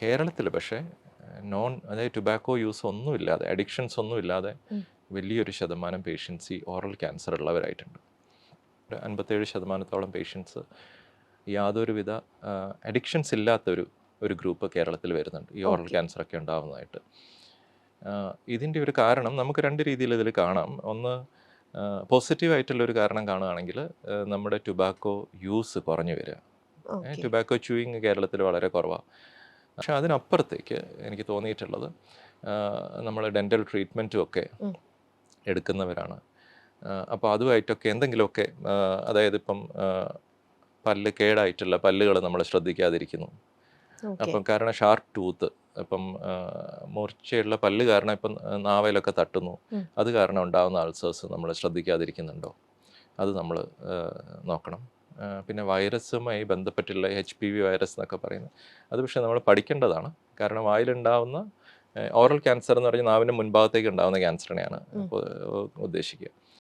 കേരളത്തിൽ പക്ഷേ അതായത് ടുബാക്കോ യൂസ് ഒന്നുമില്ലാതെ, അഡിക്ഷൻസ് ഒന്നുമില്ലാതെ വലിയൊരു ശതമാനം പേഷ്യൻസ് ഈ ഓറൽ ക്യാൻസർ ഉള്ളവരായിട്ടുണ്ട്. 57% പേഷ്യൻസ് യാതൊരുവിധ അഡിക്ഷൻസ് ഇല്ലാത്തൊരു ഗ്രൂപ്പ് കേരളത്തിൽ വരുന്നുണ്ട് ഈ ഓറൽ ക്യാൻസറൊക്കെ ഉണ്ടാകുന്നതായിട്ട്. ഇതിൻ്റെ ഒരു കാരണം നമുക്ക് രണ്ട് രീതിയിൽ ഇതിൽ കാണാം. ഒന്ന്, പോസിറ്റീവായിട്ടുള്ളൊരു കാരണം കാണുകയാണെങ്കിൽ നമ്മുടെ ടുബാക്കോ യൂസ് കുറഞ്ഞു വരിക. ടുബാക്കോ ച്യൂയിങ് കേരളത്തിൽ വളരെ കുറവാണ്. പക്ഷെ അതിനപ്പുറത്തേക്ക് എനിക്ക് തോന്നിയിട്ടുള്ളത്, നമ്മൾ ഡെൻ്റൽ ട്രീറ്റ്മെൻറ്റും ഒക്കെ എടുക്കുന്നവരാണ്. അപ്പോൾ അതുമായിട്ടൊക്കെ എന്തെങ്കിലുമൊക്കെ, അതായത് ഇപ്പം പല്ല് കേടായിട്ടുള്ള പല്ലുകൾ നമ്മൾ ശ്രദ്ധിക്കാതിരിക്കുന്നു. അപ്പം കാരണം ഷാർപ്പ് ടൂത്ത്, ഇപ്പം മൂർച്ചയുള്ള പല്ല് കാരണം ഇപ്പം നാവയിലൊക്കെ തട്ടുന്നു, അത് കാരണം ഉണ്ടാകുന്ന അൾസേഴ്സ് നമ്മൾ ശ്രദ്ധിക്കാതിരിക്കുന്നുണ്ടോ, അത് നമ്മൾ നോക്കണം. പിന്നെ വൈറസുമായി ബന്ധപ്പെട്ടുള്ള HPV വൈറസ് എന്നൊക്കെ പറയുന്നത്, അത് പക്ഷേ നമ്മൾ പഠിക്കേണ്ടതാണ്. കാരണം വായിലുണ്ടാവുന്ന ഓറൽ ക്യാൻസർ എന്ന് പറഞ്ഞാൽ നാവിൻ്റെ മുൻഭാഗത്തേക്ക് ഉണ്ടാകുന്ന ക്യാൻസറിനെയാണ് ഉദ്ദേശിക്കുക.